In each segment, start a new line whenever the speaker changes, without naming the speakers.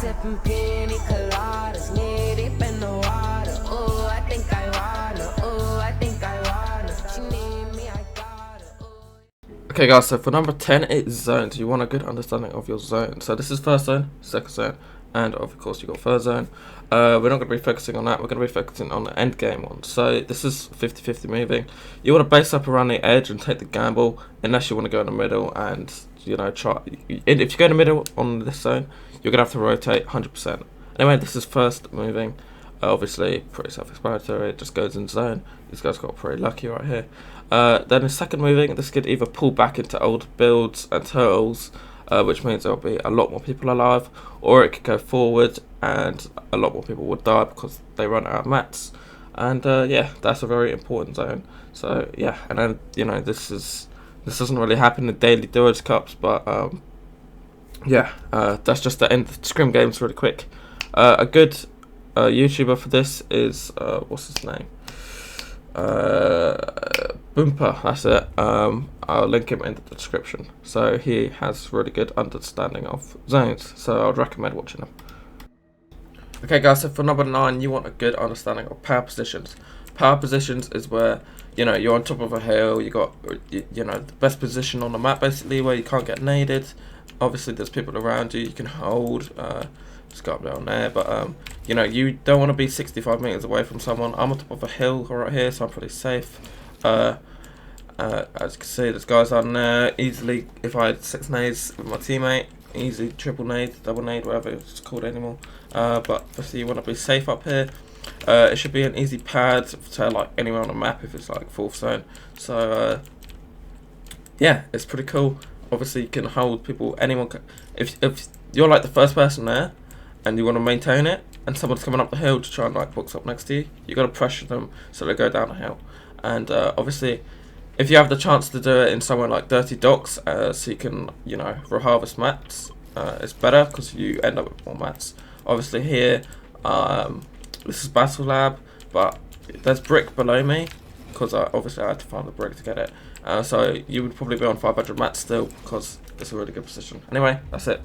sipping pina coladas, knee deep in the water. Ooh, I think I wanna. Ooh, I think I wanna. She need me, I got her.
Okay guys, so for number 10 it's zones. You want a good understanding of your zone. So this is first zone, second zone, and of course you got third zone. We're not going to be focusing on that, we're going to be focusing on the end game one. So this is 50-50 moving. You want to base up around the edge and take the gamble, unless you want to go in the middle and, you know, try. If you go in the middle on this zone, you're going to have to rotate 100%. Anyway, this is first moving. Obviously, pretty self-explanatory, it just goes in zone. These guys got pretty lucky right here. Then in second moving, this could either pull back into old builds and turtles, which means there'll be a lot more people alive, or it could go forward and a lot more people would die because they run out of mats. And yeah, that's a very important zone. So yeah, and then, you know, this doesn't really happen in daily duos cups, but yeah, that's just the end of the scrim games really quick. A good YouTuber for this is what's his name? Boomper, that's it. I'll link him in the description. So he has really good understanding of zones, so I'd recommend watching him. Okay guys, so for number 9, you want a good understanding of power positions. Power positions is where, you know, you're on top of a hill, you got, you know, the best position on the map basically, where you can't get naded. Obviously there's people around you, you can hold, just go up down there, but you know, you don't want to be 65 meters away from someone. I'm on top of a hill right here, so I'm pretty safe. As you can see, there's guys on there. Easily, if I had 6 nades with my teammate, easy triple nade, double nade, whatever it's called anymore. But obviously you want to be safe up here. It should be an easy pad to like anywhere on the map if it's like 4th zone. So yeah, it's pretty cool. Obviously you can hold people, anyone can, if you're like the first person there and you want to maintain it and someone's coming up the hill to try and like box up next to you, you got to pressure them so they go down the hill. And obviously if you have the chance to do it in somewhere like Dirty Docks, so you can, you know, reharvest mats, it's better because you end up with more mats. Obviously here, this is Battle Lab, but there's brick below me because obviously I had to find the brick to get it. So you would probably be on 500 mats still because it's a really good position. Anyway, that's it.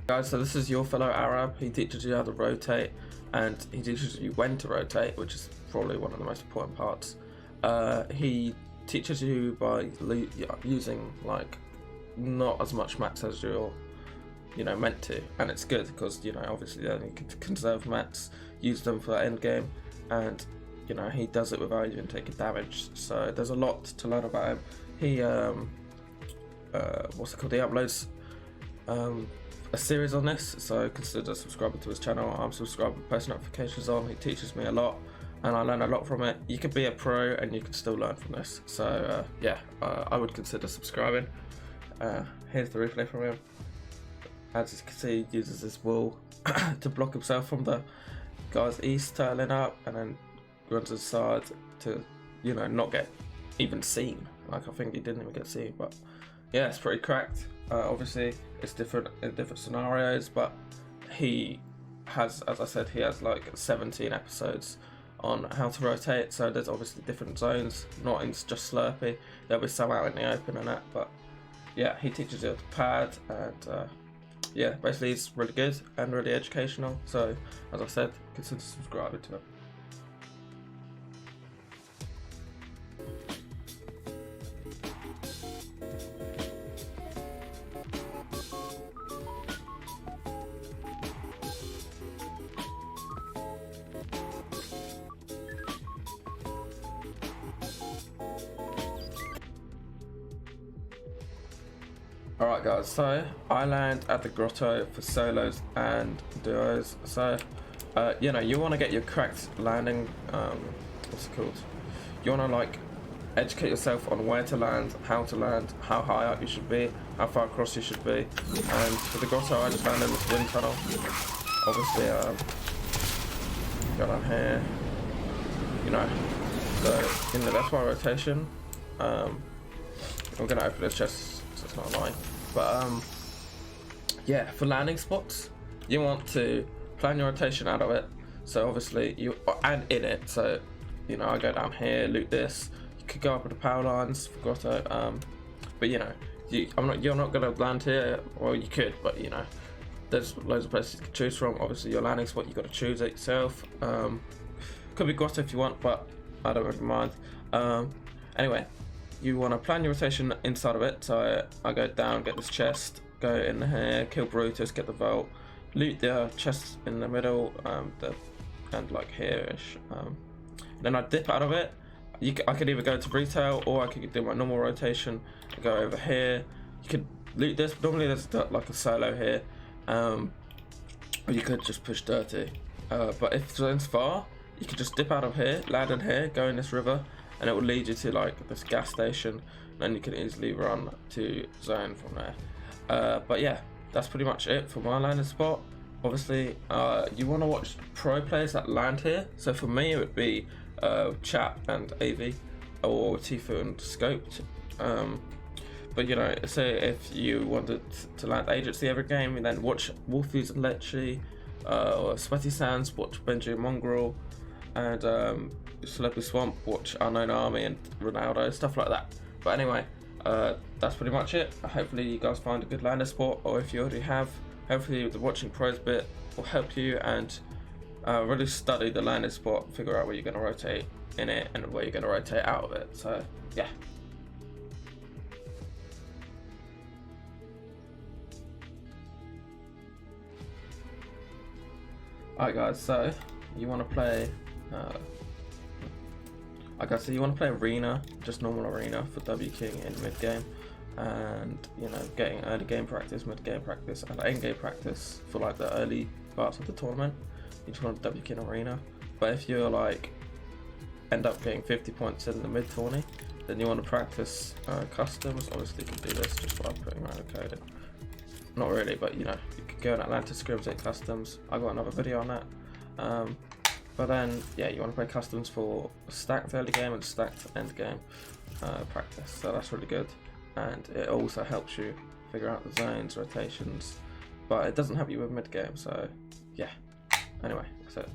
Guys, so this is your fellow Arab. He teaches you how to rotate and he teaches you when to rotate, which is probably one of the most important parts. He teaches you by using like not as much mats as you're, you know, meant to, and it's good because, you know, obviously then you can conserve mats, use them for end game, and you know, he does it without even taking damage. So there's a lot to learn about him. He what's it called? He uploads a series on this, so consider subscribing to his channel. I'm subscribing, post notifications on. He teaches me a lot and I learn a lot from it. You could be a pro and you can still learn from this. So yeah, I would consider subscribing. Here's the replay from him. As you can see, he uses this wall to block himself from the guys east turtling up, and then runs to the side to, you know, not get even seen. Like, I think he didn't even get seen, but yeah, it's pretty cracked. Obviously it's different in different scenarios, but he has, as I said, he has like 17 episodes on how to rotate. So there's obviously different zones, not in just Slurpee. There'll be some out in the open and that, but yeah, he teaches you how to pad, and yeah, basically it's really good and really educational. So as I said, consider subscribing to him. Alright guys, so I land at the grotto for solos and duos. So you know, you want to get your cracked landing, what's it called, you want to like educate yourself on where to land, how high up you should be, how far across you should be. And for the grotto I just landed in this wind tunnel. Obviously go down here, you know, so you know, that's my rotation. I'm gonna open this chest so it's not lying. But yeah, for landing spots, you want to plan your rotation out of it. So obviously you, and in it, so you know, I go down here, loot this. You could go up with the power lines for grotto, but you know, You're not gonna land here. Well, you could, but you know, there's loads of places you can choose from. Obviously, your landing spot, you got to choose it yourself. Could be grotto if you want, but I don't really mind. Anyway, you want to plan your rotation inside of it. So I go down, get this chest, go in here, kill Brutus, get the vault, loot the chest in the middle, and like here-ish. Then I dip out of it. I could either go to retail, or I could do my normal rotation and go over here. You could loot this. Normally there's like a solo here, or you could just push dirty. But if zone's far, you could just dip out of here, land in here, go in this river, and it will lead you to like this gas station. And then you can easily run to zone from there. But yeah, that's pretty much it for my landing spot. Obviously, you want to watch pro players that land here. So for me, it would be Chap and AV, or Tifu and Scoped. But you know, say if you wanted to land agency every game, and then watch Wolfies and Lecce, or Sweaty Sands, watch Benji and Mongrel, and Slurpy Swamp, watch Unknown Army and Ronaldo, stuff like that. But anyway, that's pretty much it. Hopefully you guys find a good landing spot, or if you already have, hopefully the watching pros bit will help you, and really study the landing spot, figure out where you're going to rotate in it and where you're going to rotate out of it. So yeah. Alright guys, so you want to play so you want to play arena, just normal arena for W King in mid game, and you know, getting early game practice, mid game practice, and end game practice for like the early parts of the tournament. You just want W King arena. But if you're like end up getting 50 points in the mid tourney, then you want to practice customs. Obviously you can do this just by putting random code in. Not really, but you know, you could go in Atlanta scrims and customs. I got another video on that. But then yeah, you want to play customs for stacked early game and stacked end game practice. So that's really good, and it also helps you figure out the zones, rotations, but it doesn't help you with mid game. So yeah. Anyway, that's it.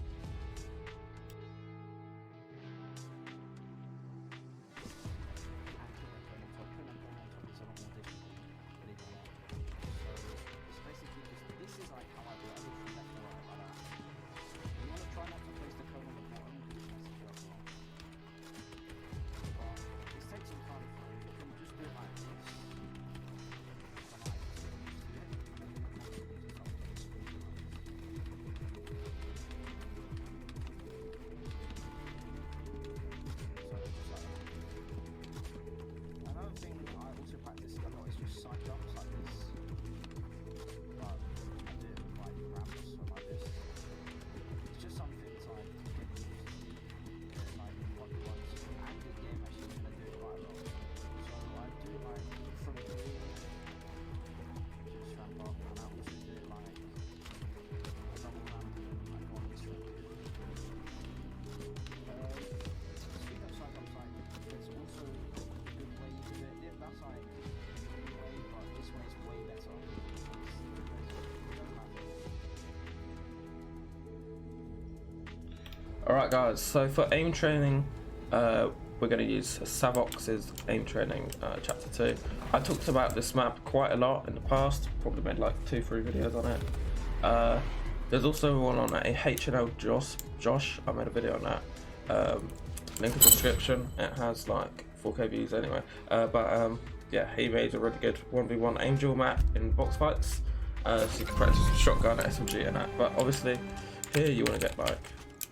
Alright guys, so for aim training, we're going to use Skaavoks' aim training chapter 2. I talked about this map quite a lot in the past, probably made like 2-3 videos on it. There's also one on a HNL-Josh, I made a video on that. Link in the description, it has like 4k views anyway. Yeah, he made a really good 1v1 aim duel map in box fights. So you can practice with shotgun, SMG and that, but obviously here you want to get like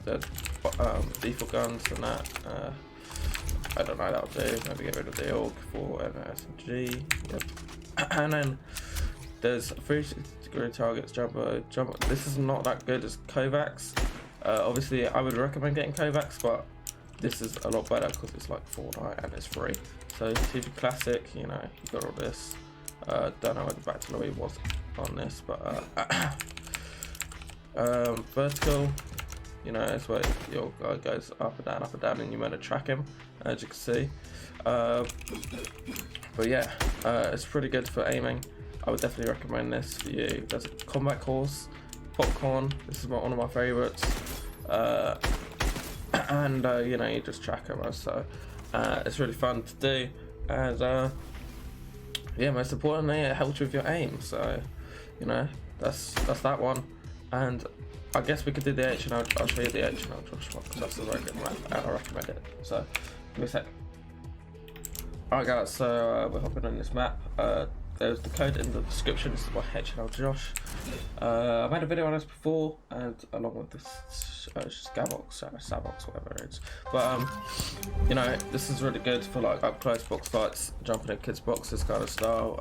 the default guns and that. I don't know, that'll do. Maybe get rid of the AUG for an SMG. Yep. And then there's 360-degree targets, jumbo. This is not that good as Skaavoks. Obviously, I would recommend getting Skaavoks, but this is a lot better because it's like Fortnite and it's free. So TV Classic, you know, you got all this. Don't know where the Battle Royale was on this, but vertical. You know, it's where your guy goes up and down, and you're meant to track him, as you can see. But yeah, it's pretty good for aiming. I would definitely recommend this for you. There's a combat course, popcorn. This is one of my favourites. And you know, you just track him. So it's really fun to do. And yeah, most importantly, it helps with your aim. So, you know, that's that one. And I guess we could do the HNL. I'll show you the HNL-Josh one because that's a very good map, and I recommend it. So, give me a sec. Alright guys, so we're hopping on this map. There's the code in the description. This is my HNL-Josh. I made a video on this before, and along with this Skaavoks, whatever it is. But you know, this is really good for like up close box fights, jumping in kids' boxes kind of style.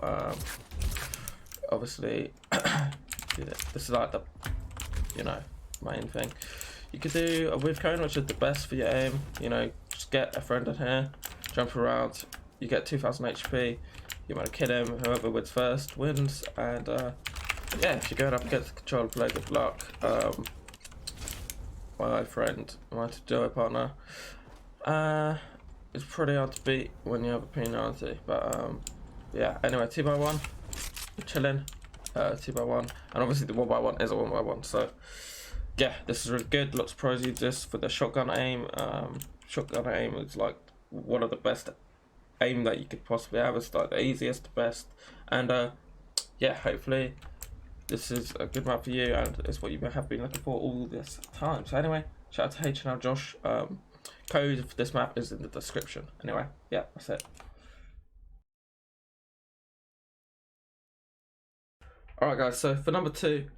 Obviously, this is like the, you know, main thing. You could do a whiff cone, which is the best for your aim. You know, just get a friend in here, jump around. You get 2000 HP. You might kill him. Whoever wins first wins. And yeah, if you're going up against the controller player, good luck. My friend, my duo partner, it's pretty hard to beat when you have a P90. But yeah. Anyway, 2x1, chilling. 2x1, and obviously the 1x1 is a 1x1. So yeah, this is really good. Lots of pros use this for the shotgun aim. Shotgun aim is like one of the best aim that you could possibly have. It's like the easiest, the best, and yeah, hopefully this is a good map for you, and it's what you have been looking for all this time. So anyway, shout out to HNL-Josh. Code for this map is in the description. Anyway, yeah, that's it. Alright guys, so for number 2,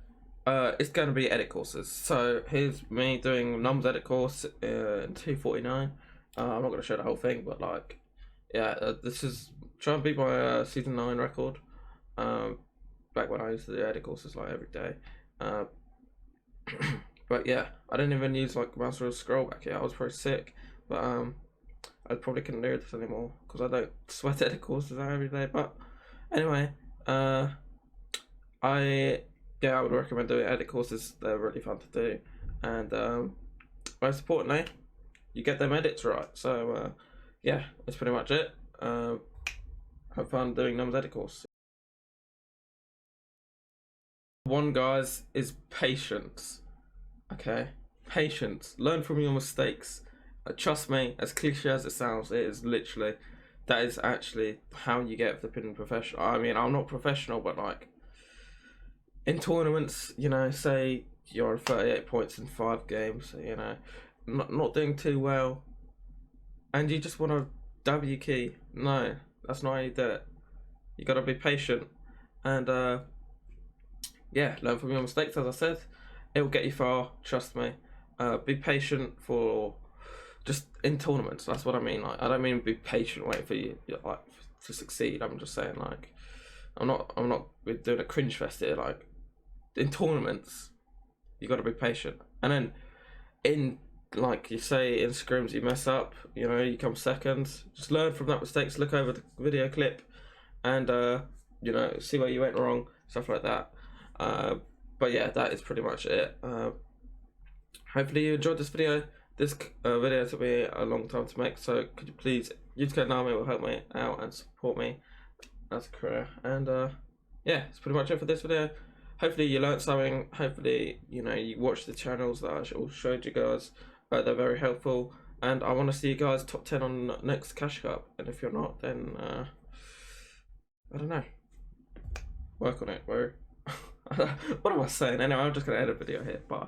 it's going to be edit courses. So here's me doing Nuhmb's edit course in 249. I'm not going to show the whole thing, but like, yeah, this is trying to beat my season 9 record. Back when I used to do edit courses like every day. But yeah, I didn't even use like mouse wheel scroll back here. I was pretty sick, but I probably couldn't do this anymore because I don't sweat edit courses out every day. But anyway, I would recommend doing edit courses. They're really fun to do, and most importantly, you get them edits right. So yeah, that's pretty much it. Have fun doing Nuhmb's edit course. One, guys, is patience. Okay, patience. Learn from your mistakes. Trust me, as cliche as it sounds, it is literally, that is actually how you get flipping professional. I mean, I'm not professional, but like in tournaments, you know, say you're on 38 points in 5 games, you know, not doing too well, and you just want to W key. No, that's not how you do it. You gotta be patient, and yeah, learn from your mistakes. As I said, it will get you far. Trust me. Be patient for just in tournaments. That's what I mean. Like, I don't mean be patient, wait for you like to succeed. I'm just saying like, I'm not doing a cringe fest here. Like in tournaments, you got to be patient, and then in like you say in scrims you mess up, you know, you come second. Just learn from that mistakes. Look over the video clip, and you know, see where you went wrong, stuff like that. But yeah, that is pretty much it. Hopefully you enjoyed this video. This video took me a long time to make, so could you please use code Nuhmb, will help me out and support me as a career. And yeah, that's pretty much it for this video. Hopefully you learned something. Hopefully, you know, you watched the channels that I showed you guys. They're very helpful, and I want to see you guys top 10 on next Cash Cup. And if you're not, then I don't know, work on it, bro. What am I saying? Anyway, I'm just gonna edit a video here. Bye.